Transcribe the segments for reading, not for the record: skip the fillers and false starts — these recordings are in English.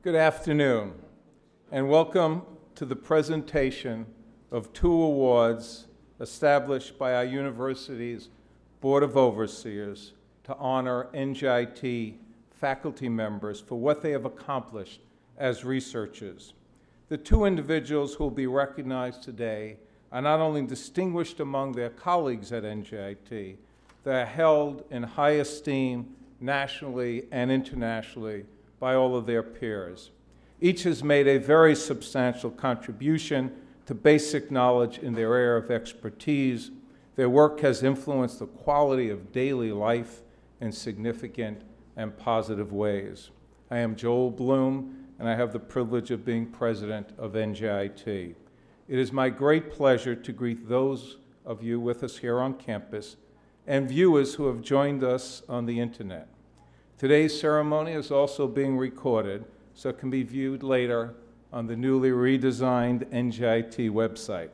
Good afternoon, and welcome to the presentation of 2 awards established by our university's Board of Overseers to honor NJIT faculty members for what they have accomplished as researchers. The 2 individuals who will be recognized today are not only distinguished among their colleagues at NJIT, they are held in high esteem nationally and internationally by all of their peers. Each has made a very substantial contribution to basic knowledge in their area of expertise. Their work has influenced the quality of daily life in significant and positive ways. I am Joel Bloom, and I have the privilege of being president of NJIT. It is my great pleasure to greet those of you with us here on campus and viewers who have joined us on the internet. Today's ceremony is also being recorded, so it can be viewed later on the newly redesigned NJIT website.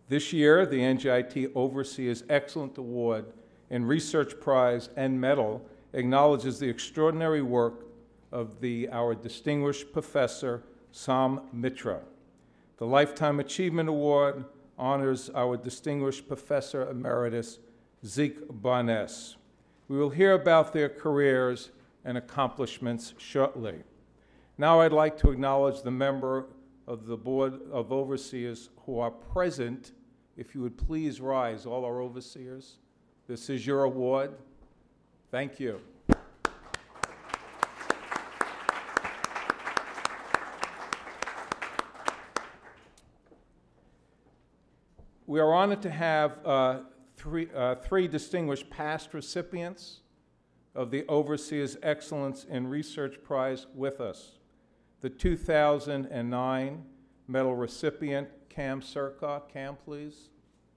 This year, the NJIT Overseers Excellent Award in Research Prize and Medal acknowledges the extraordinary work of our distinguished professor, Somenath Mitra. The Lifetime Achievement Award honors our distinguished professor emeritus, Zekes Bar-Ness. We will hear about their careers and accomplishments shortly. Now I'd like to acknowledge the member of the Board of Overseers who are present. If you would please rise, all our overseers. This is your award. Thank you. We are honored to have three distinguished past recipients of the Overseers Excellence in Research Prize with us. The 2009 medal recipient, Cam Surkoff. Cam, please.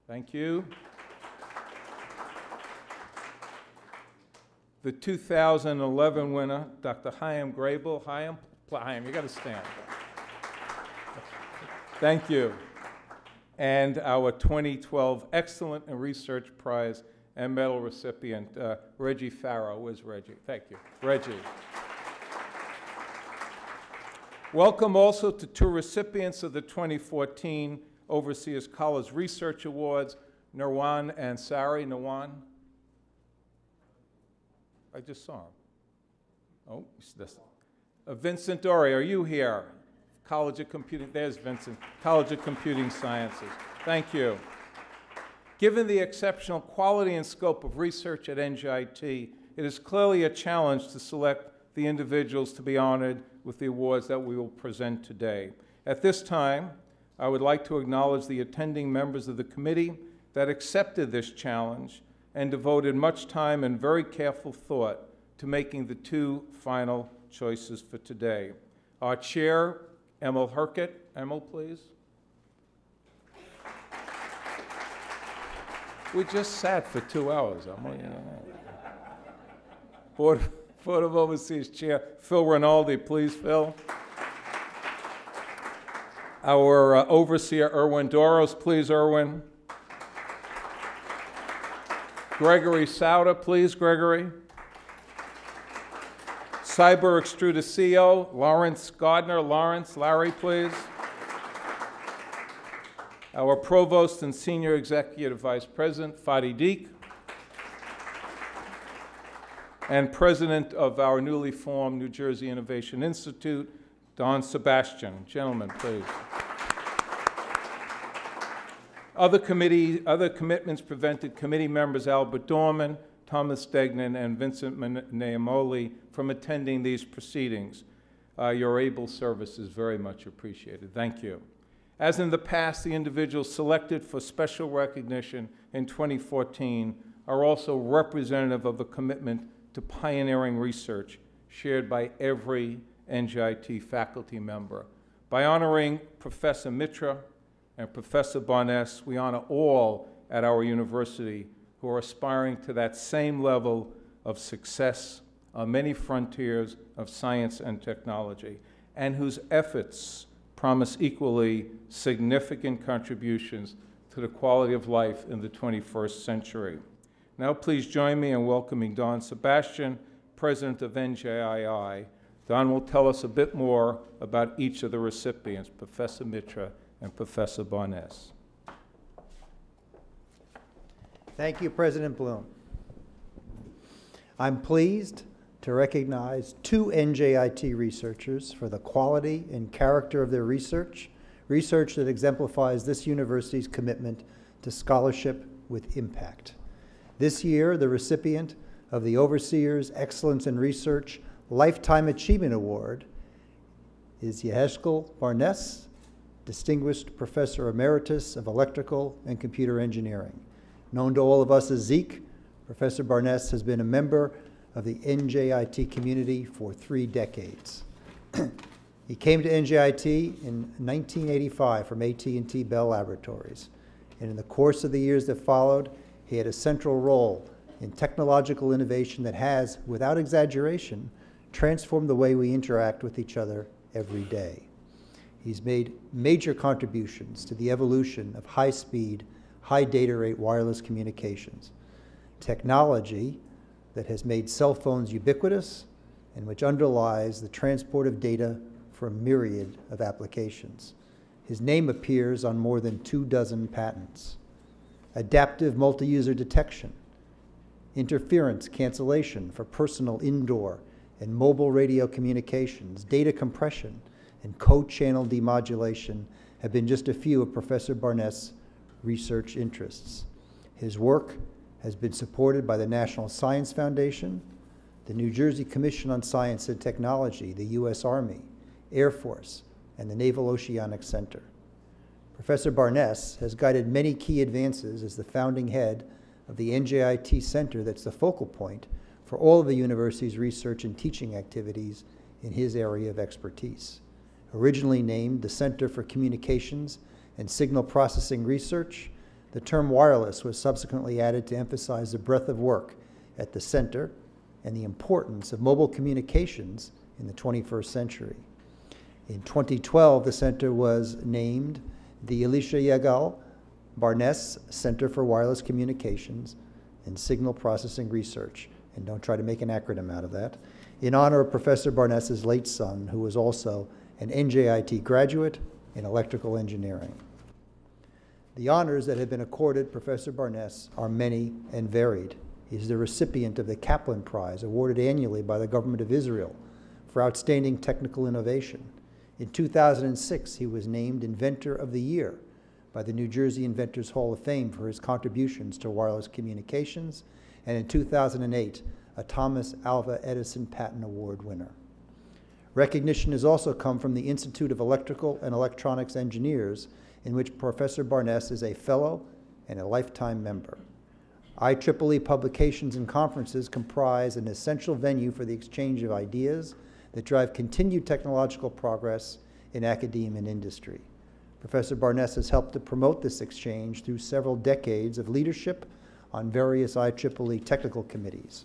Thank you. The 2011 winner, Dr. Chaim Grable. Chaim, you got to stand. Thank you. And our 2012 Excellent in Research Prize and Medal recipient, Reggie Farrow. Where's Reggie? Thank you. Reggie. Welcome also to 2 recipients of the 2014 Overseers College Research Awards, Nirwan and Sari. Nirwan? I just saw him. Oh, this. Vincent Dory, are you here? College of Computing, there's Vincent, College of Computing Sciences. Thank you. Given the exceptional quality and scope of research at NJIT, it is clearly a challenge to select the individuals to be honored with the awards that we will present today. At this time, I would like to acknowledge the attending members of the committee that accepted this challenge and devoted much time and very careful thought to making the 2 final choices for today. Our chair, Emil Herkett. Emil, please. We just sat for 2 hours. Board of Overseers Chair, Phil Rinaldi, please, Phil. Our Overseer, Erwin Doros, please, Erwin. Gregory Sauter, please, Gregory. Cyber Extruder CEO, Lawrence Gardner. Lawrence, Larry, please. Our Provost and Senior Executive Vice President, Fadi Deek. And President of our newly formed New Jersey Innovation Institute, Don Sebastian. Gentlemen, please. Other commitments prevented committee members Albert Dorman, Thomas Degnan, and Vincent Neamoli from attending these proceedings. Your able service is very much appreciated. Thank you. As in the past, the individuals selected for special recognition in 2014 are also representative of the commitment to pioneering research shared by every NJIT faculty member. By honoring Professor Mitra and Professor Bar-Ness, we honor all at our university who are aspiring to that same level of success on many frontiers of science and technology, and whose efforts promise equally significant contributions to the quality of life in the 21st century. Now please join me in welcoming Don Sebastian, President of NJII, Don will tell us a bit more about each of the recipients, Professor Mitra and Professor Bar-Ness. Thank you, President Bloom. I'm pleased to recognize two NJIT researchers for the quality and character of their research that exemplifies this university's commitment to scholarship with impact. This year, the recipient of the Overseers Excellence in Research Lifetime Achievement Award is Yeheskel Bar-Ness, Distinguished Professor Emeritus of Electrical and Computer Engineering. Known to all of us as Zeke, Professor Bar-Ness has been a member of the NJIT community for 3 decades. He came to NJIT in 1985 from AT&T Bell Laboratories, and in the course of the years that followed, he had a central role in technological innovation that has, without exaggeration, transformed the way we interact with each other every day. He's made major contributions to the evolution of high-speed, high data rate wireless communications, technology that has made cell phones ubiquitous and which underlies the transport of data for a myriad of applications. His name appears on more than 24 patents. Adaptive multi-user detection, interference cancellation for personal indoor and mobile radio communications, data compression, and co-channel demodulation have been just a few of Professor Bar-Ness' research interests. His work has been supported by the National Science Foundation, the New Jersey Commission on Science and Technology, the U.S. Army, Air Force, and the Naval Oceanic Center. Professor Bar-Ness has guided many key advances as the founding head of the NJIT Center that's the focal point for all of the university's research and teaching activities in his area of expertise. Originally named the Center for Communications and Signal Processing Research, the term wireless was subsequently added to emphasize the breadth of work at the center and the importance of mobile communications in the 21st century. In 2012, the center was named the Yeheskel Bar-Ness Center for Wireless Communications and Signal Processing Research, and don't try to make an acronym out of that, in honor of Professor Bar-Ness's late son, who was also an NJIT graduate in electrical engineering. The honors that have been accorded Professor Bar-Ness are many and varied. He is the recipient of the Kaplan Prize, awarded annually by the government of Israel for outstanding technical innovation. In 2006, he was named Inventor of the Year by the New Jersey Inventors Hall of Fame for his contributions to wireless communications, and in 2008, a Thomas Alva Edison Patent Award winner. Recognition has also come from the Institute of Electrical and Electronics Engineers, in which Professor Bar-Ness is a fellow and a lifetime member. IEEE publications and conferences comprise an essential venue for the exchange of ideas that drive continued technological progress in academia and industry. Professor Bar-Ness has helped to promote this exchange through several decades of leadership on various IEEE technical committees.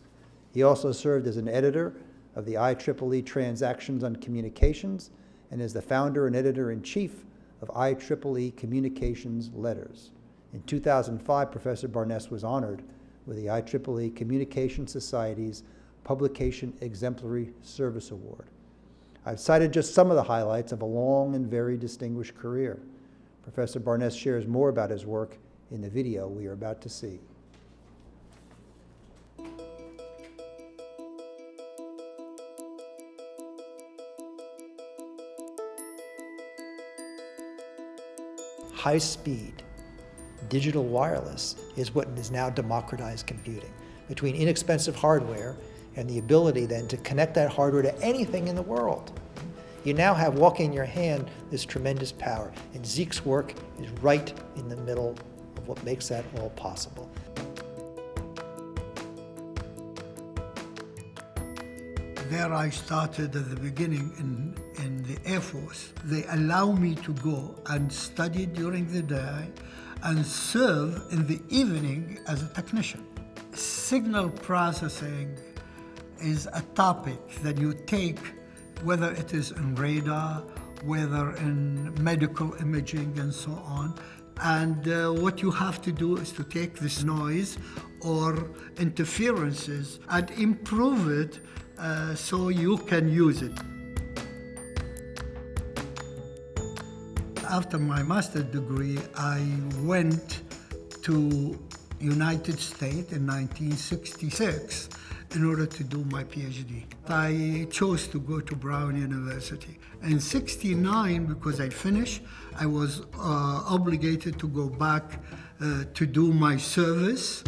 He also served as an editor of the IEEE Transactions on Communications and is the founder and editor-in-chief of IEEE Communications Letters. In 2005, Professor Bar-Ness was honored with the IEEE Communication Society's Publication Exemplary Service Award. I've cited just some of the highlights of a long and very distinguished career. Professor Bar-Ness shares more about his work in the video we are about to see. High-speed digital wireless is what is now democratized computing. Between inexpensive hardware and the ability then to connect that hardware to anything in the world, you now have, walking in your hand, this tremendous power. And Zeke's work is right in the middle of what makes that all possible. There I started at the beginning in the Air Force. They allow me to go and study during the day and serve in the evening as a technician. Signal processing is a topic that you take, whether it is in radar, whether in medical imaging and so on. And what you have to do is to take this noise or interferences and improve it so you can use it. After my master's degree, I went to United States in 1966 in order to do my PhD. I chose to go to Brown University. In '69, because I finished, I was obligated to go back to do my service.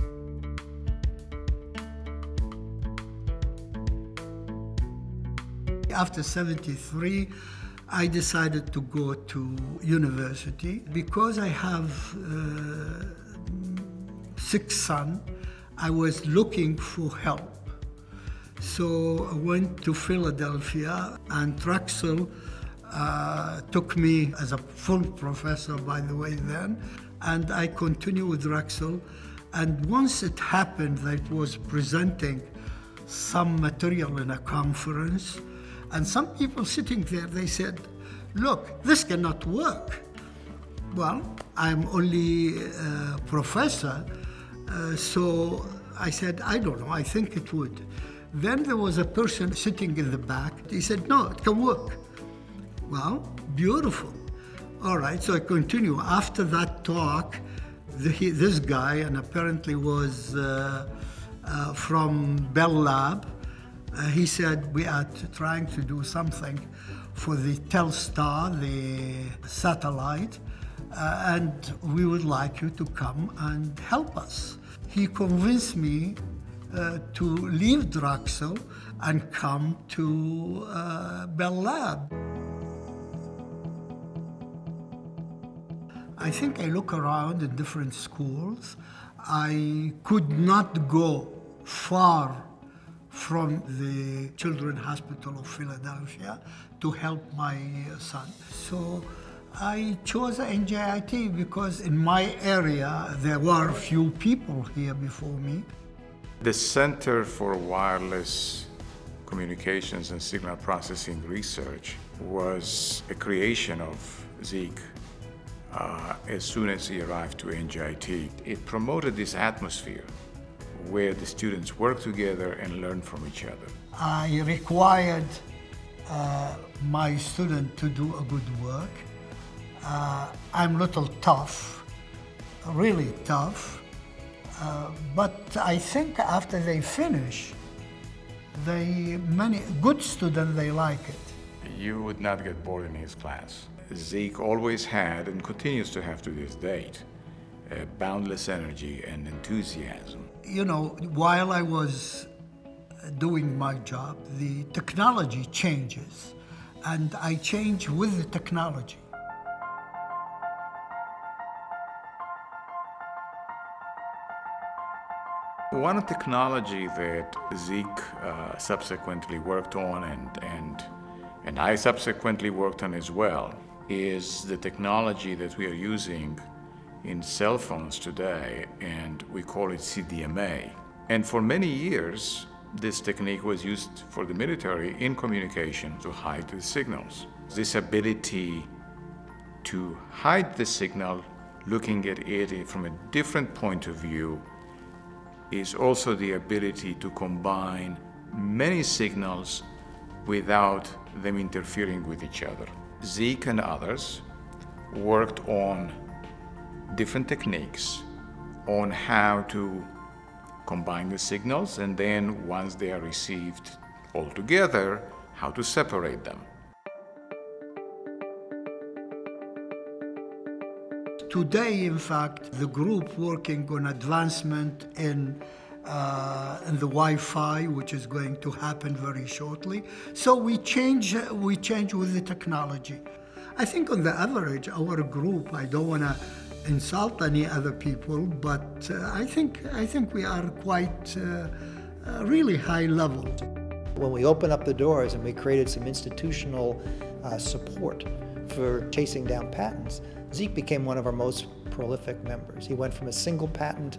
After '73, I decided to go to university. Because I have 6 sons, I was looking for help. So I went to Philadelphia, and Drexel took me as a full professor, by the way, then, and I continued with Drexel. And once it happened that I was presenting some material in a conference, and some people sitting there, they said, "Look, this cannot work." Well, I'm only a professor, so I said, "I don't know, I think it would." Then there was a person sitting in the back. He said, "No, it can work." Well, beautiful. All right, so I continue. After that talk, this guy, and apparently was from Bell Lab, he said, "We are trying to do something for the Telstar, the satellite, and we would like you to come and help us." He convinced me to leave Drexel and come to Bell Lab. I think I look around in different schools. I could not go far from the Children's Hospital of Philadelphia to help my son. So I chose NJIT because in my area there were a few people here before me. The Center for Wireless Communications and Signal Processing Research was a creation of Zekes as soon as he arrived to NJIT. It promoted this atmosphere where the students work together and learn from each other. I required my student to do a good work. I'm a little tough, really tough. But I think after they finish, many good students, they like it. You would not get bored in his class. Zekes always had and continues to have to this date boundless energy and enthusiasm. You know, while I was doing my job, the technology changes, and I change with the technology. One technology that Zekes subsequently worked on and I subsequently worked on as well is the technology that we are using in cell phones today, and we call it CDMA. And for many years, this technique was used for the military in communication to hide the signals. This ability to hide the signal, looking at it from a different point of view, is also the ability to combine many signals without them interfering with each other. Zekes and others worked on different techniques on how to combine the signals, and then once they are received all together, how to separate them. Today, in fact, the group working on advancement in the Wi-Fi, which is going to happen very shortly. So we change with the technology. I think on the average, our group, I don't want to insult any other people, but I think we are quite really high level. When we opened up the doors and we created some institutional support for chasing down patents, Zekes became one of our most prolific members. He went from a single patent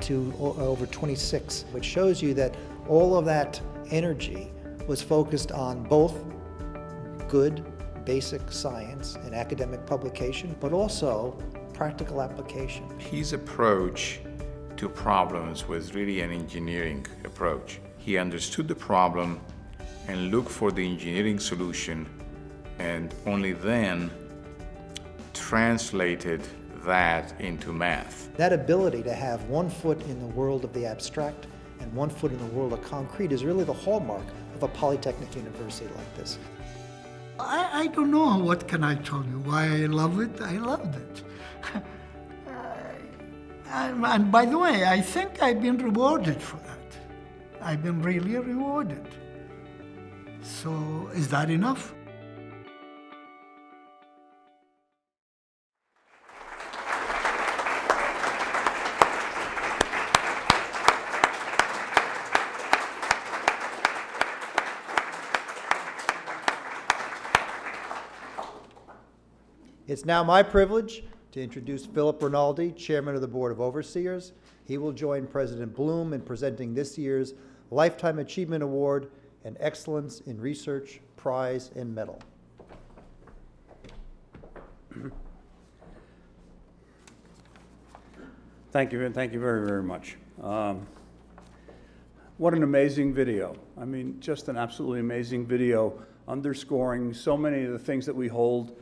to over 26, which shows you that all of that energy was focused on both good basic science and academic publication, but also practical application. His approach to problems was really an engineering approach. He understood the problem and look for the engineering solution, and only then translated that into math. That ability to have 1 foot in the world of the abstract and 1 foot in the world of concrete is really the hallmark of a polytechnic university like this. I don't know what can I tell you. Why I love it? I loved it. And by the way, I think I've been rewarded for that. I've been really rewarded. So is that enough? It's now my privilege to introduce Philip Rinaldi, Chairman of the Board of Overseers. He will join President Bloom in presenting this year's Lifetime Achievement Award and Excellence in Research Prize and Medal. Thank you, and thank you very, very much. What an amazing video. I mean, just an absolutely amazing video underscoring so many of the things that we hold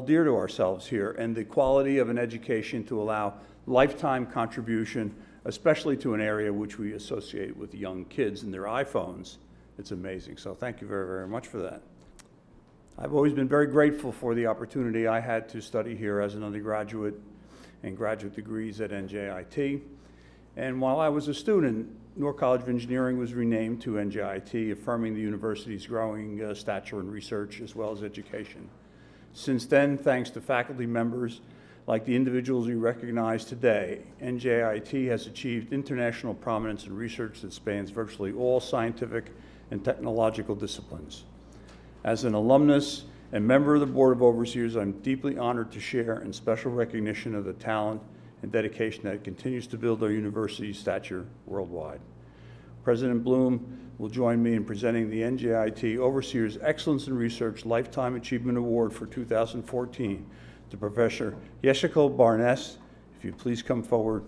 dear to ourselves here, and the quality of an education to allow lifetime contribution, especially to an area which we associate with young kids and their iPhones. It's amazing. So thank you very, very much for that. I've always been very grateful for the opportunity I had to study here as an undergraduate and graduate degrees at NJIT. And while I was a student, Newark College of Engineering was renamed to NJIT, affirming the university's growing stature in research as well as education. Since then, thanks to faculty members like the individuals we recognize today, NJIT has achieved international prominence in research that spans virtually all scientific and technological disciplines. As an alumnus and member of the Board of Overseers, I'm deeply honored to share in special recognition of the talent and dedication that continues to build our university's stature worldwide. President Bloom will join me in presenting the NJIT Overseers Excellence in Research Lifetime Achievement Award for 2014 to Professor Yeheskel Bar-Ness. If you please come forward.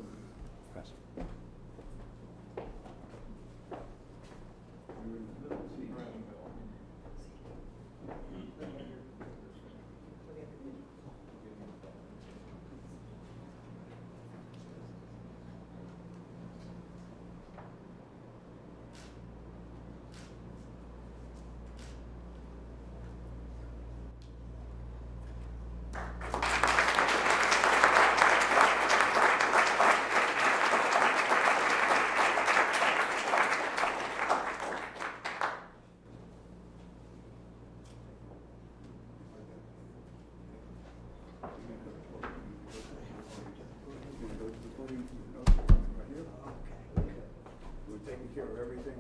We're taking care of everything.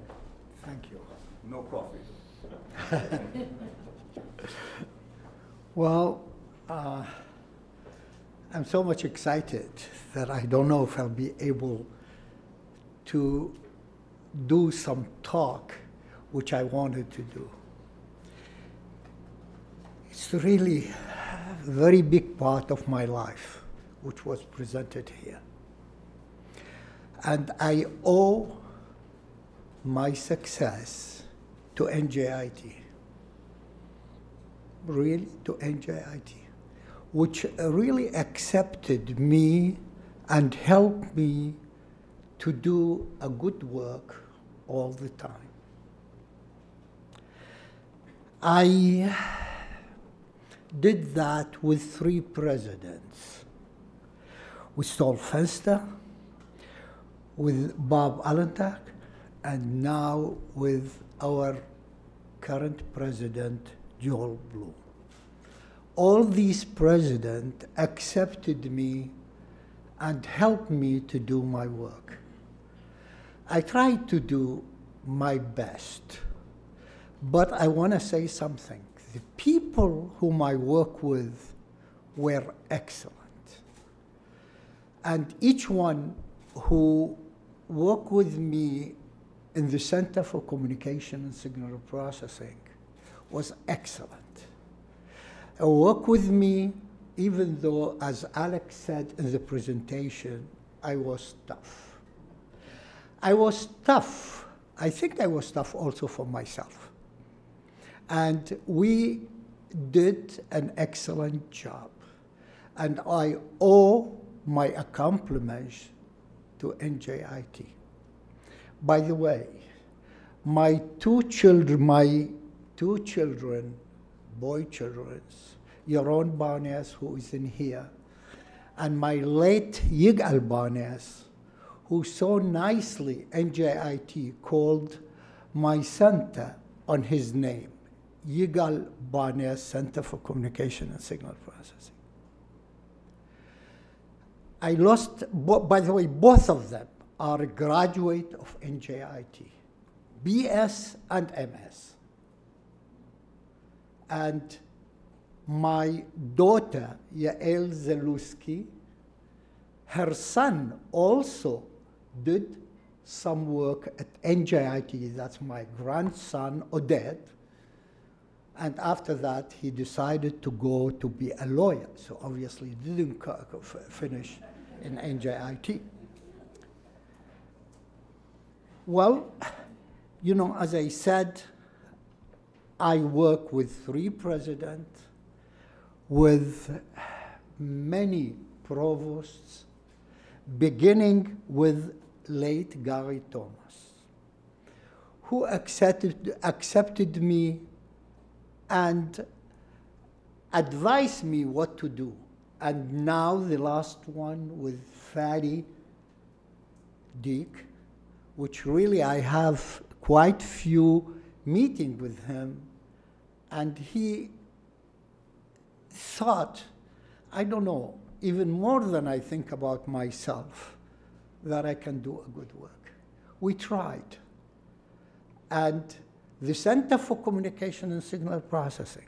Thank you. No coffee. Well, I'm so much excited that I don't know if I'll be able to do some talk which I wanted to do. It's really a very big part of my life which was presented here. And I owe my success to NJIT, really to NJIT, which really accepted me and helped me to do a good work all the time. I did that with 3 presidents, with Saul Fenster, with Bob Allentak, and now with our current president, Joel Bloom. All these presidents accepted me and helped me to do my work. I tried to do my best, but I want to say something. The people whom I work with were excellent. And each one who worked with me in the Center for Communication and Signal Processing was excellent. Work with me, even though, as Alex said in the presentation, I was tough. I was tough. I think I was tough also for myself. And we did an excellent job. And I owe my accomplishments to NJIT. By the way, my two children, boy children, Yaron Bar-Ness, who is in here, and my late Yeheskel Bar-Ness, who so nicely NJIT called my center on his name, Yeheskel Bar-Ness Center for Communication and Signal Processing. I lost, by the way, both of them are a graduate of NJIT, BS and MS. And my daughter, Yael Zeluski, her son also did some work at NJIT. That's my grandson, Oded. And after that, he decided to go to be a lawyer. So obviously, he didn't finish in NJIT. Well, you know, as I said, I work with 3 presidents, with many provosts, beginning with late Gary Thomas, who accepted me and advised me what to do. And now the last one with Fadi Dick, which really I have quite few meetings with him, and he thought, I don't know, even more than I think about myself, that I can do a good work. We tried. And the Center for Communication and Signal Processing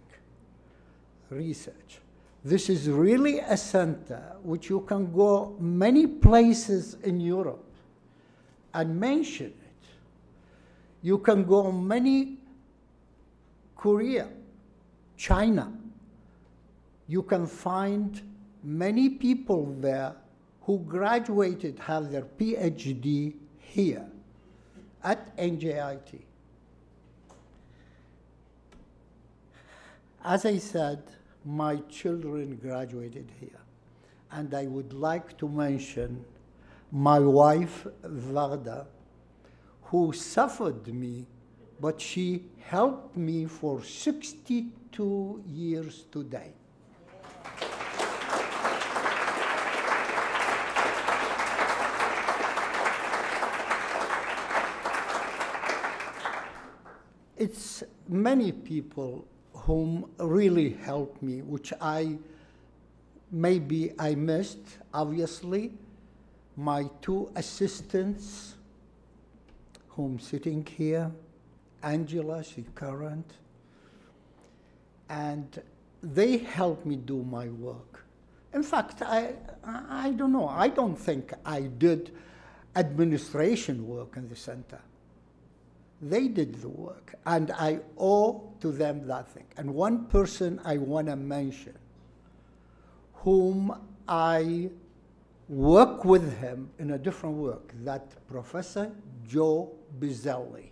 Research, this is really a center which you can go many places in Europe and mention it. You can go many Korea, China. You can find many people there who graduated, have their PhD here at NJIT. As I said, my children graduated here. And I would like to mention my wife, Varda, who suffered me, but she helped me for 62 years today. It's many people whom really helped me, which maybe I missed, obviously. My 2 assistants, whom sitting here, Angela, she's current, and they helped me do my work. In fact, I don't know, I don't think I did administration work in the center. They did the work, and I owe to them that thing. And one person I want to mention, whom I work with him in a different work, that Professor Joe Bizzelli.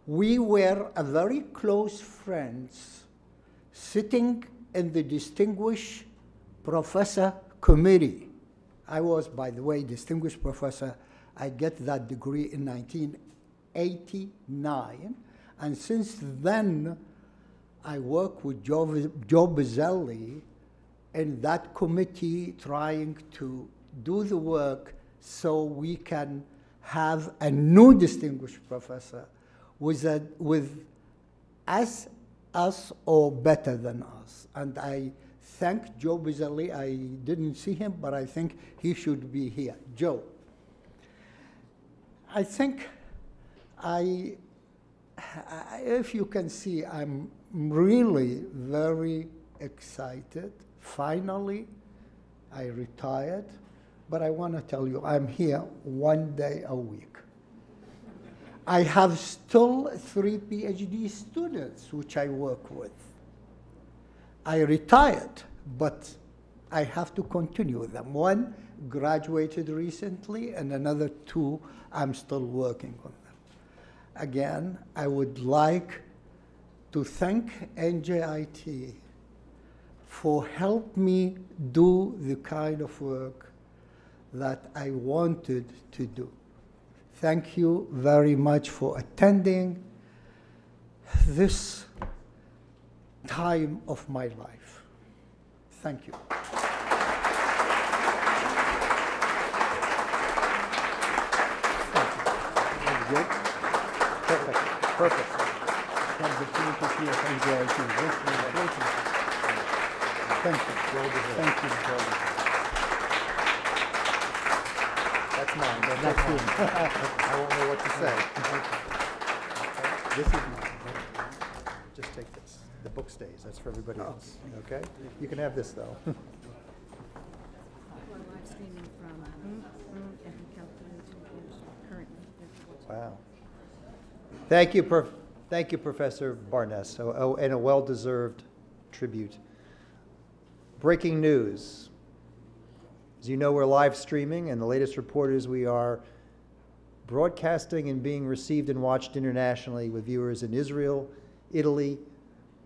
We were a very close friends, sitting in the Distinguished Professor Committee. I was, by the way, Distinguished Professor. I get that degree in 1989, and since then, I work with Joe Bizzelli in that committee, trying to do the work so we can have a new distinguished professor with as us or better than us. And I thank Joe Bizzelli. I didn't see him, but I think he should be here. Joe, I think if you can see, I'm really very excited. Finally, I retired, but I want to tell you, I'm here 1 day a week. I have still 3 PhD students which I work with. I retired, but I have to continue with them. 1 graduated recently, and another 2 I'm still working on them. Again, I would like to thank NJIT for helping me do the kind of work that I wanted to do. Thank you very much for attending this time of my life. Thank you. Good? Perfect. Perfect. Thank you. Thank you. That's mine. That's you. I won't know what to say. This is mine. Just take this. The book stays. That's for everybody else. Okay? You can have this, though. We're live streaming from every calculation currently. Wow. Thank you, Professor Bar-Ness, and a well-deserved tribute. Breaking news. As you know, we're live streaming, and the latest report is we are broadcasting and being received and watched internationally with viewers in Israel, Italy,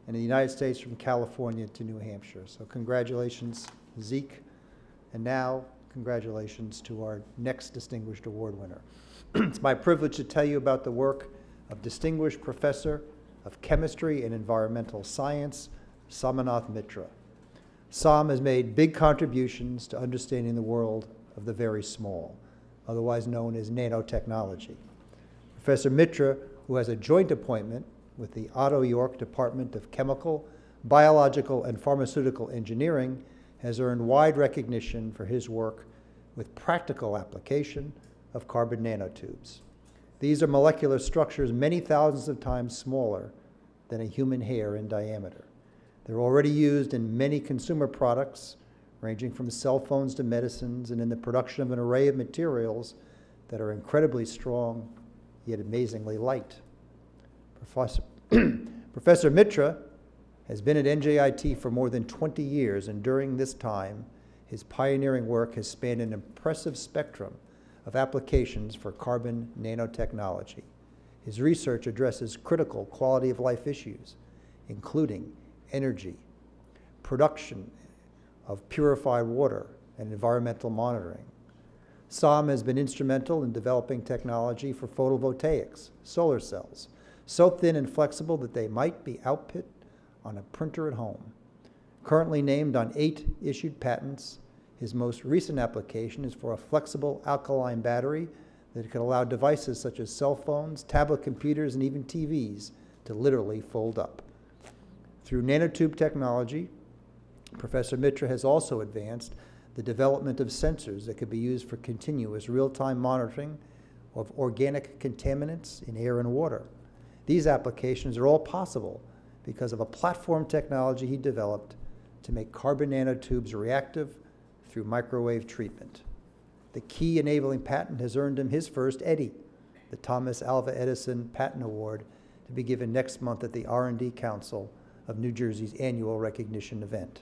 and the United States from California to New Hampshire. So congratulations, Zeke. And now, congratulations to our next Distinguished Award winner. It's my privilege to tell you about the work of Distinguished Professor of Chemistry and Environmental Science, Somenath Mitra. Som has made big contributions to understanding the world of the very small, otherwise known as nanotechnology. Professor Mitra, who has a joint appointment with the Otto York Department of Chemical, Biological, and Pharmaceutical Engineering, has earned wide recognition for his work with practical application of carbon nanotubes. These are molecular structures many thousands of times smaller than a human hair in diameter. They're already used in many consumer products, ranging from cell phones to medicines, and in the production of an array of materials that are incredibly strong, yet amazingly light. Professor Mitra has been at NJIT for more than 20 years, and during this time, his pioneering work has spanned an impressive spectrum of applications for carbon nanotechnology. His research addresses critical quality of life issues, including energy, production of purified water, and environmental monitoring. Som has been instrumental in developing technology for photovoltaics, solar cells, so thin and flexible that they might be output on a printer at home. Currently named on 8 issued patents, his most recent application is for a flexible alkaline battery that can allow devices such as cell phones, tablet computers, and even TVs to literally fold up. Through nanotube technology, Professor Mitra has also advanced the development of sensors that could be used for continuous real-time monitoring of organic contaminants in air and water. These applications are all possible because of a platform technology he developed to make carbon nanotubes reactive through microwave treatment. The key enabling patent has earned him his first Eddy, the Thomas Alva Edison Patent Award, to be given next month at the R&D Council of New Jersey's annual recognition event.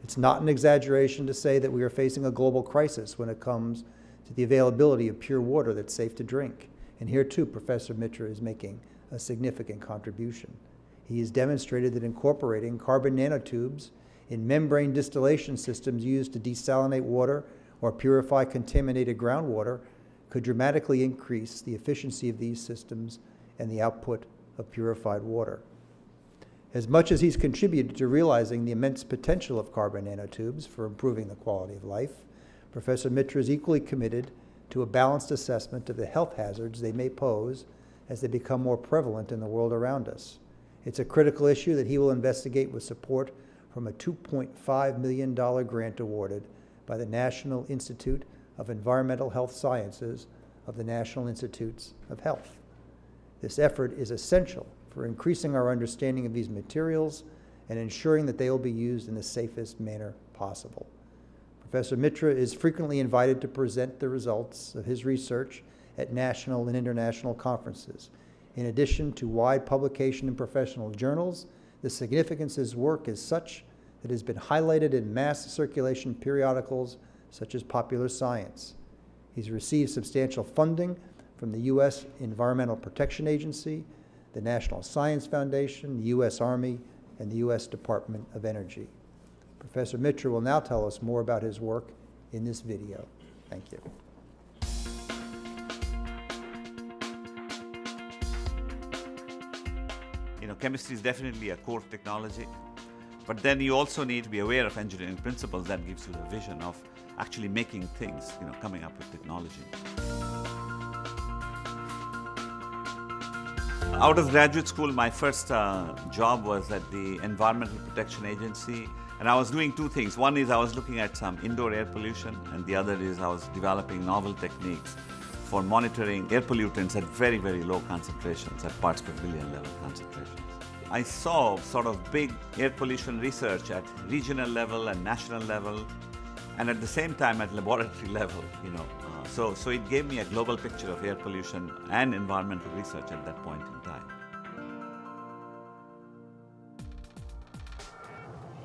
It's not an exaggeration to say that we are facing a global crisis when it comes to the availability of pure water that's safe to drink. And here too, Professor Mitra is making a significant contribution. He has demonstrated that incorporating carbon nanotubes in membrane distillation systems used to desalinate water or purify contaminated groundwater could dramatically increase the efficiency of these systems and the output of purified water. As much as he's contributed to realizing the immense potential of carbon nanotubes for improving the quality of life, Professor Mitra is equally committed to a balanced assessment of the health hazards they may pose as they become more prevalent in the world around us. It's a critical issue that he will investigate with support from a $2.5 million grant awarded by the National Institute of Environmental Health Sciences of the National Institutes of Health. This effort is essential for increasing our understanding of these materials and ensuring that they will be used in the safest manner possible. Professor Mitra is frequently invited to present the results of his research at national and international conferences. In addition to wide publication in professional journals, the significance of his work is such that it has been highlighted in mass circulation periodicals such as Popular Science. He's received substantial funding from the U.S. Environmental Protection Agency, the National Science Foundation, the U.S. Army, and the U.S. Department of Energy. Professor Mitra will now tell us more about his work in this video. Thank you. You know, chemistry is definitely a core technology, but then you also need to be aware of engineering principles that gives you the vision of actually making things, you know, coming up with technology. Out of graduate school, my first job was at the Environmental Protection Agency, and I was doing two things. One is I was looking at some indoor air pollution, and the other is I was developing novel techniques for monitoring air pollutants at very, very low concentrations, at parts per billion level concentrations. I saw sort of big air pollution research at regional level and national level, and at the same time at laboratory level, you know. So it gave me a global picture of air pollution and environmental research at that point in time.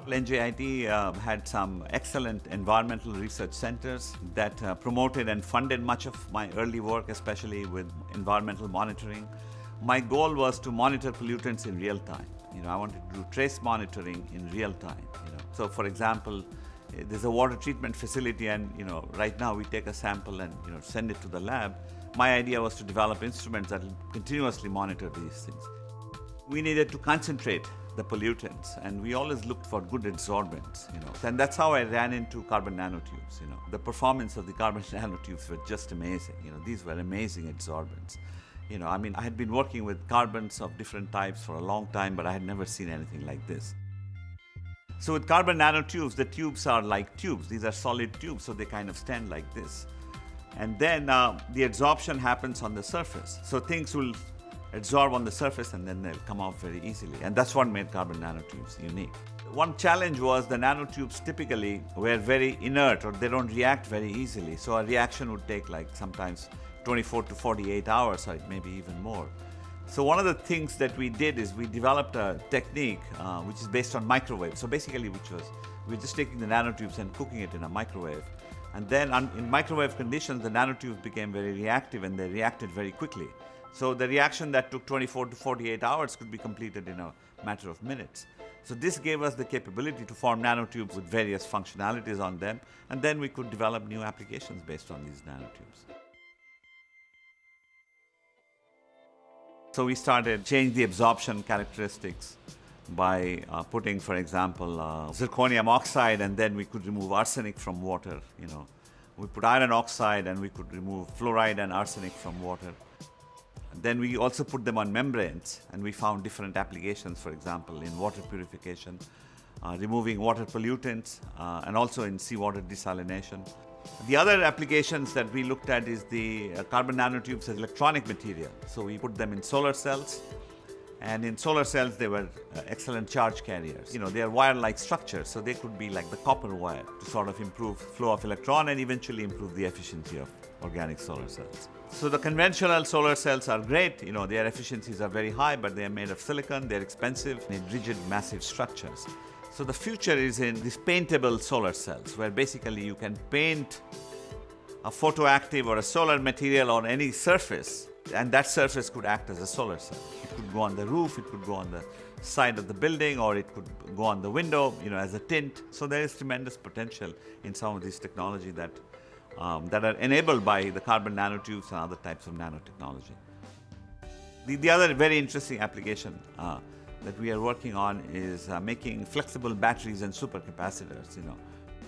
NJIT had some excellent environmental research centers that promoted and funded much of my early work, especially with environmental monitoring. My goal was to monitor pollutants in real time. You know, I wanted to do trace monitoring in real time. You know, so for example, there's a water treatment facility, and you know, right now we take a sample and send it to the lab. My idea was to develop instruments that will continuously monitor these things. We needed to concentrate the pollutants, and we always looked for good adsorbents, and that's how I ran into carbon nanotubes. The performance of the carbon nanotubes were just amazing. These were amazing adsorbents. I mean, I had been working with carbons of different types for a long time, but I had never seen anything like this. So with carbon nanotubes, the tubes are like tubes. These are solid tubes, so they kind of stand like this. And then the adsorption happens on the surface. So things will adsorb on the surface and then they'll come off very easily. And that's what made carbon nanotubes unique. One challenge was the nanotubes typically were very inert, or they don't react very easily. So a reaction would take like sometimes 24 to 48 hours, or maybe even more. So one of the things that we did is we developed a technique which is based on microwave. So basically we're just taking the nanotubes and cooking it in a microwave. And then in microwave conditions, the nanotubes became very reactive and they reacted very quickly. So the reaction that took 24 to 48 hours could be completed in a matter of minutes. So this gave us the capability to form nanotubes with various functionalities on them, and then we could develop new applications based on these nanotubes. So we started changing the absorption characteristics by putting, for example, zirconium oxide, and then we could remove arsenic from water. We put iron oxide and we could remove fluoride and arsenic from water. Then we also put them on membranes, and we found different applications, for example, in water purification, removing water pollutants, and also in seawater desalination. The other applications that we looked at is the carbon nanotubes as electronic material. So we put them in solar cells, and in solar cells they were excellent charge carriers. They are wire-like structures, so they could be like the copper wire to sort of improve flow of electron and eventually improve the efficiency of organic solar cells. So the conventional solar cells are great. Their efficiencies are very high, but they are made of silicon, they're expensive, need rigid, massive structures. So the future is in these paintable solar cells, where basically you can paint a photoactive or a solar material on any surface, and that surface could act as a solar cell. It could go on the roof, it could go on the side of the building, or it could go on the window, as a tint. So there is tremendous potential in some of these technology that are enabled by the carbon nanotubes and other types of nanotechnology. The other very interesting application that we are working on is making flexible batteries and supercapacitors.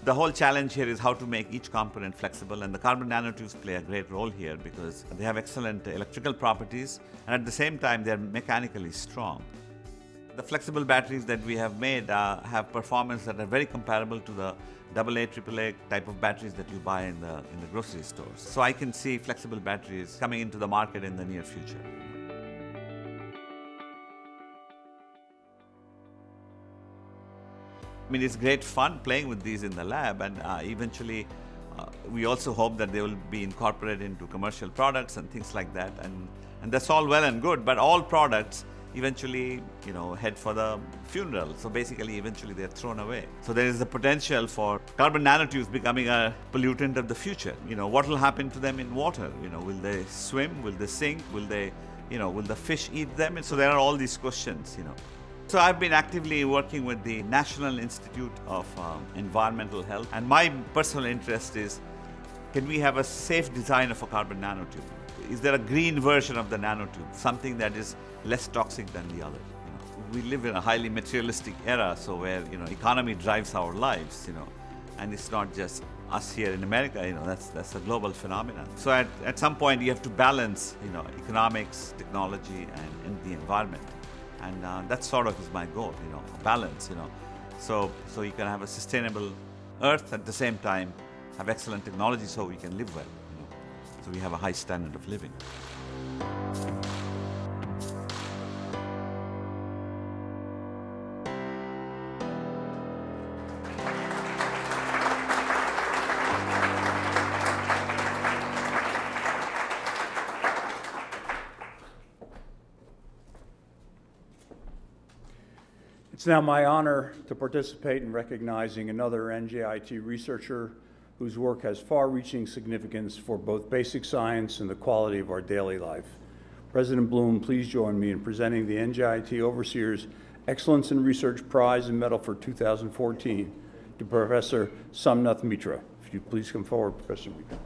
The whole challenge here is how to make each component flexible, and the carbon nanotubes play a great role here because they have excellent electrical properties, and at the same time they're mechanically strong. The flexible batteries that we have made have performance that are very comparable to the AA, AAA type of batteries that you buy in the grocery stores. So I can see flexible batteries coming into the market in the near future. I mean, it's great fun playing with these in the lab, and eventually we also hope that they will be incorporated into commercial products and things like that. And that's all well and good, but all products eventually, head for the funeral. So basically, eventually they're thrown away. So there is the potential for carbon nanotubes becoming a pollutant of the future. What will happen to them in water? Will they swim? Will they sink? Will they Will the fish eat them? And so there are all these questions. So I've been actively working with the National Institute of Environmental Health, and my personal interest is, can we have a safe design of a carbon nanotube? Is there a green version of the nanotube, something that is less toxic than the other? We live in a highly materialistic era, so where economy drives our lives, and it's not just us here in America. That's a global phenomenon. So at some point you have to balance, economics, technology, and the environment, and that sort of is my goal, balance, so you can have a sustainable Earth at the same time have excellent technology, so we can live well. So we have a high standard of living. It's now my honor to participate in recognizing another NJIT researcher whose work has far-reaching significance for both basic science and the quality of our daily life. President Bloom, please join me in presenting the NJIT Overseer's Excellence in Research Prize and Medal for 2014 to Professor Somenath Mitra. If you please come forward, Professor Mitra.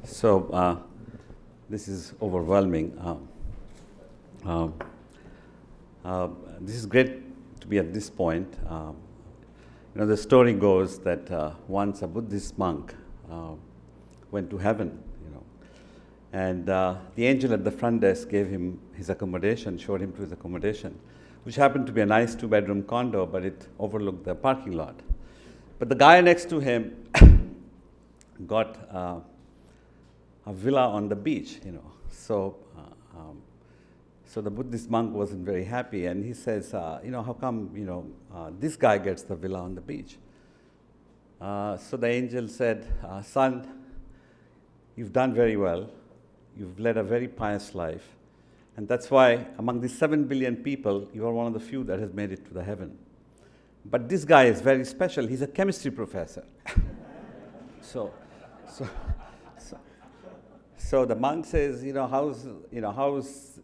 So this is overwhelming. This is great to be at this point. The story goes that once a Buddhist monk went to heaven, and the angel at the front desk gave him his accommodation, showed him to his accommodation, which happened to be a nice 2-bedroom condo, but it overlooked the parking lot. But the guy next to him got a villa on the beach, So the Buddhist monk wasn't very happy, and he says, how come, this guy gets the villa on the beach? So the angel said, son, you've done very well. You've led a very pious life. And that's why among the 7 billion people, you are one of the few that has made it to the heaven. But this guy is very special. He's a chemistry professor. So the monk says,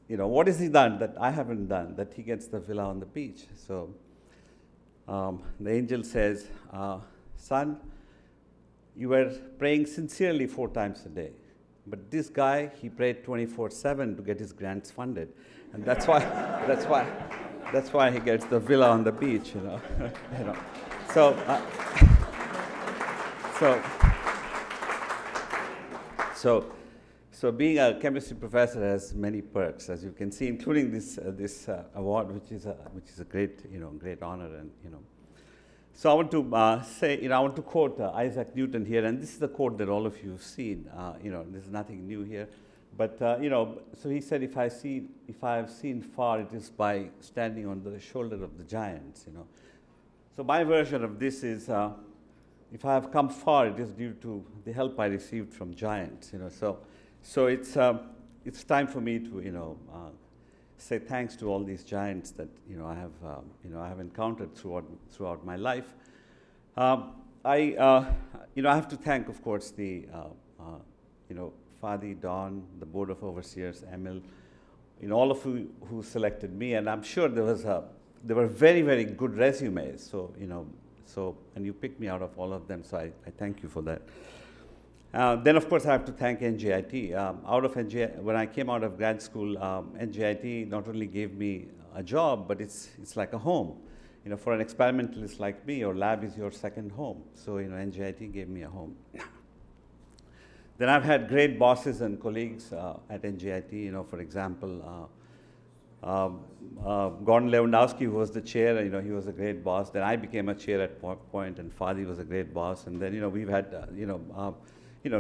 what has he done that I haven't done, that he gets the villa on the beach? So the angel says, son, you were praying sincerely 4 times a day. But this guy, he prayed 24/7 to get his grants funded. And that's why he gets the villa on the beach, So being a chemistry professor has many perks, as you can see, including this award, which is a great great honor, and So I want to say, I want to quote Isaac Newton here, and this is the quote that all of you have seen. There's nothing new here, but so he said, if I have seen far, it is by standing on the shoulder of the giants. So my version of this is, if I have come far, it is due to the help I received from giants. So it's time for me to say thanks to all these giants that I have encountered throughout my life. I have to thank, of course, the Fadi, Don, the Board of Overseers, Emil, all of you who selected me, and I'm sure there were very, very good resumes. So and you picked me out of all of them. So I thank you for that. Then, of course, I have to thank NJIT. When I came out of grad school, NJIT not only gave me a job, but it's like a home. For an experimentalist like me, your lab is your second home. So, NJIT gave me a home. Then I've had great bosses and colleagues at NJIT. You know, for example, Gordon Lewandowski, who was the chair, you know, he was a great boss. Then I became a chair at point, and Fadi was a great boss. And then, you know, we've had,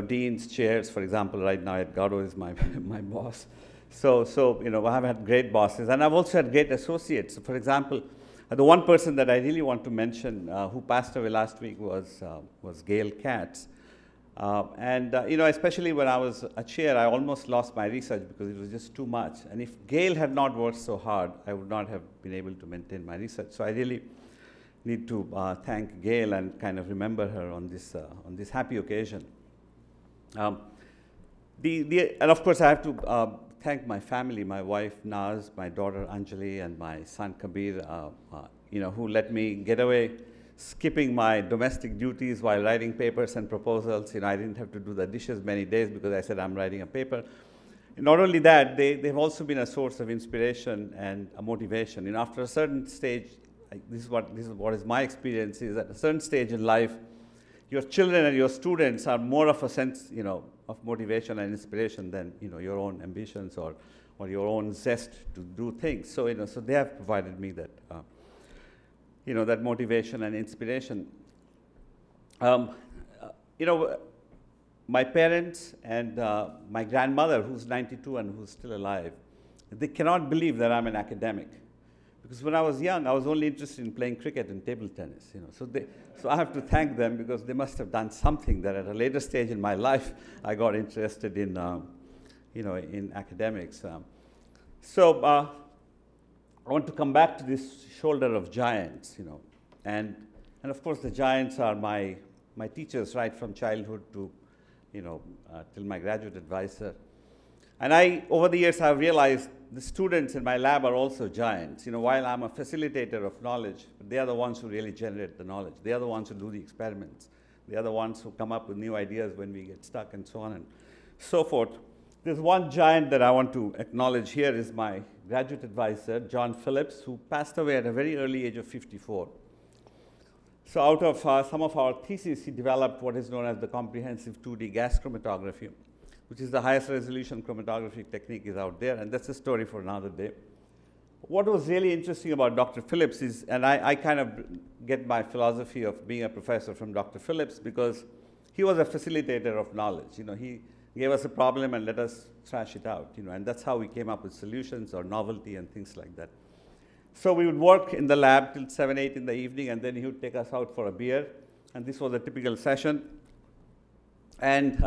deans, chairs. For example, right now, Edgardo is my my boss. So, you know, I've had great bosses, and I've also had great associates. So for example, the one person that I really want to mention who passed away last week was Gail Katz. You know, especially when I was a chair, I almost lost my research because it was just too much. And if Gail had not worked so hard, I would not have been able to maintain my research. So I really need to thank Gail and kind of remember her on this happy occasion. And of course, I have to thank my family, my wife Naz, my daughter Anjali, and my son Kabir, you know, who let me get away skipping my domestic duties while writing papers and proposals. You know, I didn't have to do the dishes many days because I said I'm writing a paper. And not only that, they've also been a source of inspiration and a motivation. You know, after a certain stage, this is what is my experience, is at a certain stage in life, your children and your students are more of a sense, you know, of motivation and inspiration than, you know, your own ambitions or your own zest to do things. So, you know, so they have provided me that, you know, that motivation and inspiration. You know, my parents and my grandmother, who's 92 and who's still alive, they cannot believe that I'm an academic. Because when I was young, I was only interested in playing cricket and table tennis. You know, so I have to thank them because they must have done something that at a later stage in my life, I got interested in, you know, in academics. I want to come back to this shoulder of giants, you know, and of course the giants are my teachers right from childhood to, you know, till my graduate advisor. And over the years, I've realized the students in my lab are also giants. You know, while I'm a facilitator of knowledge, they are the ones who really generate the knowledge. They are the ones who do the experiments. They are the ones who come up with new ideas when we get stuck and so on and so forth. There's one giant that I want to acknowledge here is my graduate advisor, John Phillips, who passed away at a very early age of 54. So out of some of our theses, he developed what is known as the comprehensive 2D gas chromatography, which is the highest resolution chromatography technique is out there, and that's a story for another day. What was really interesting about Dr. Phillips is, and I kind of get my philosophy of being a professor from Dr. Phillips because he was a facilitator of knowledge. You know, he gave us a problem and let us thrash it out, you know, and that's how we came up with solutions or novelty and things like that. So we would work in the lab till 7, 8 in the evening, and then he would take us out for a beer, and this was a typical session. And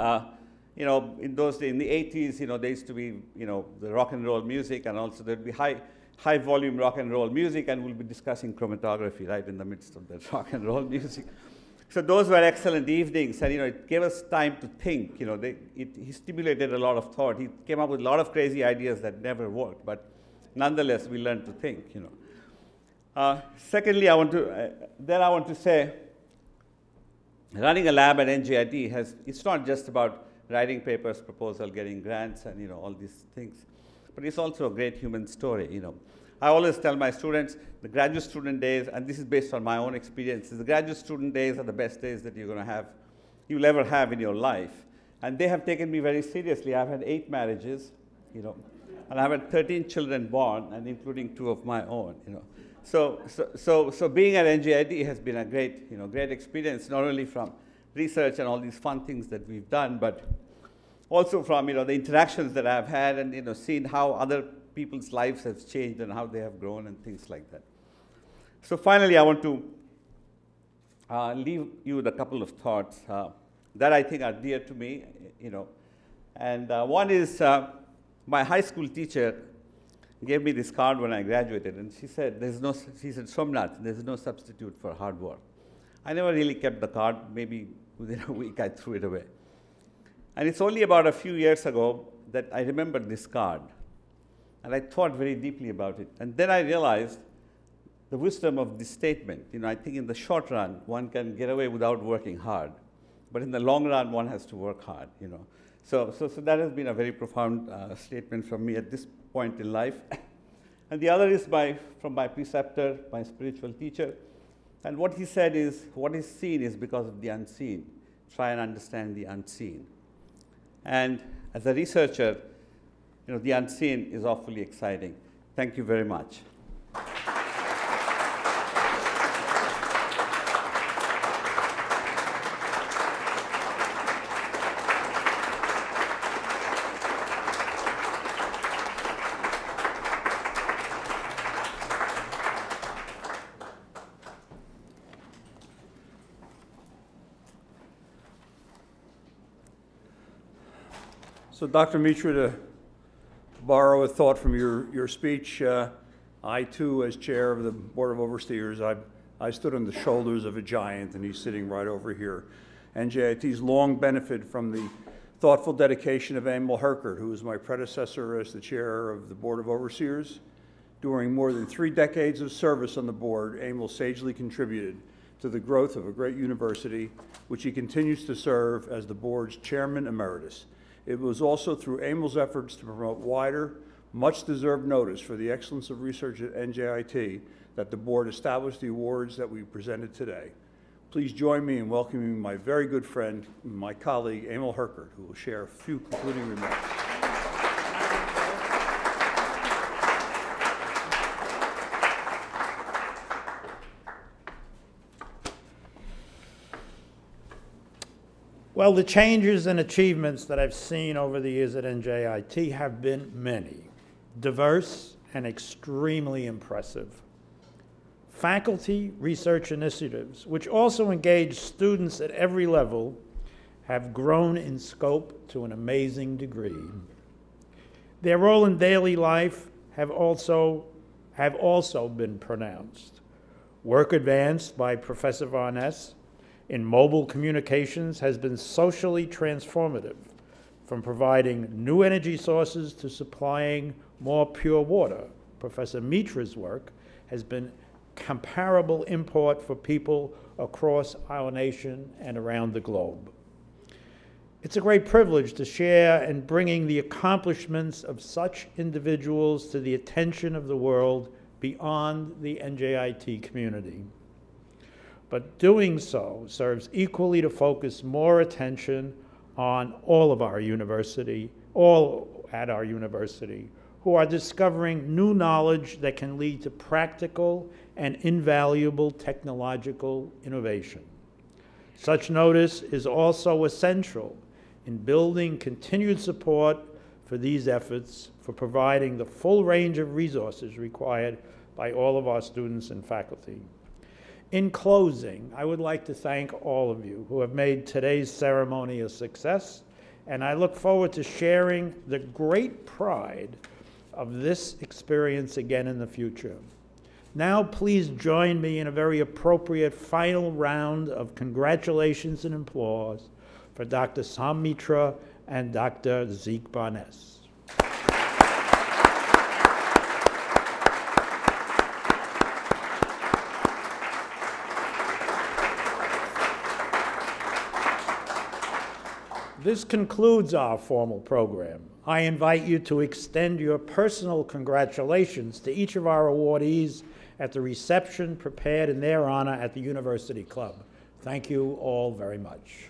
you know, in those days, in the 80s, you know, there used to be, you know, the rock and roll music, and also there'd be high volume rock and roll music, and we'll be discussing chromatography right in the midst of that rock and roll music. So those were excellent evenings, and, you know, it gave us time to think. You know, he stimulated a lot of thought. He came up with a lot of crazy ideas that never worked, but nonetheless, we learned to think, you know. Secondly, I want to say, running a lab at NJIT it's not just about writing papers, proposal, getting grants, and, you know, all these things. But it's also a great human story, you know. I always tell my students, the graduate student days, and this is based on my own experiences, the graduate student days are the best days that you'll ever have in your life. And they have taken me very seriously. I've had 8 marriages, you know, and I've had 13 children born, and including 2 of my own, you know. So being at NJIT has been a great, you know, great experience, not only from research and all these fun things that we've done, but also from, you know, the interactions that I've had and, you know, seen how other people's lives have changed and how they have grown and things like that. So finally, I want to leave you with a couple of thoughts that I think are dear to me, you know. And one is my high school teacher gave me this card when I graduated, and she said, she said, Somenath, there's no substitute for hard work. I never really kept the card. Maybe within a week, I threw it away. And it's only about a few years ago that I remembered this card. And I thought very deeply about it. And then I realized the wisdom of this statement. You know, I think in the short run, one can get away without working hard. But in the long run, one has to work hard, you know. So that has been a very profound statement from me at this point in life. And the other is from my preceptor, my spiritual teacher. And what he said is, what is seen is because of the unseen. Try and understand the unseen. And as a researcher, the unseen is awfully exciting. Thank you very much. So Dr. Mitra, to borrow a thought from your speech, I too, as chair of the Board of Overseers, I stood on the shoulders of a giant, and he's sitting right over here. NJIT's long benefited from the thoughtful dedication of Emil Herkert, who was my predecessor as the chair of the Board of Overseers. During more than 3 decades of service on the board, Emil sagely contributed to the growth of a great university, which he continues to serve as the board's chairman emeritus. It was also through Emil's efforts to promote wider, much-deserved notice for the excellence of research at NJIT that the board established the awards that we presented today. Please join me in welcoming my very good friend, my colleague, Emil Herkert, who will share a few concluding remarks. Well, the changes and achievements that I've seen over the years at NJIT have been many, diverse and extremely impressive. Faculty research initiatives, which also engage students at every level, have grown in scope to an amazing degree. Their role in daily life have also been pronounced. Work advanced by Professor Bar-Ness in mobile communications has been socially transformative, from providing new energy sources to supplying more pure water. Professor Mitra's work has been comparable import for people across our nation and around the globe. It's a great privilege to share in bringing the accomplishments of such individuals to the attention of the world beyond the NJIT community. But doing so serves equally to focus more attention on all at our university, who are discovering new knowledge that can lead to practical and invaluable technological innovation. Such notice is also essential in building continued support for these efforts, for providing the full range of resources required by all of our students and faculty. In closing, I would like to thank all of you who have made today's ceremony a success, and I look forward to sharing the great pride of this experience again in the future. Now, please join me in a very appropriate final round of congratulations and applause for Dr. Somenath Mitra and Dr. Zekes Bar-Ness. This concludes our formal program. I invite you to extend your personal congratulations to each of our awardees at the reception prepared in their honor at the University Club. Thank you all very much.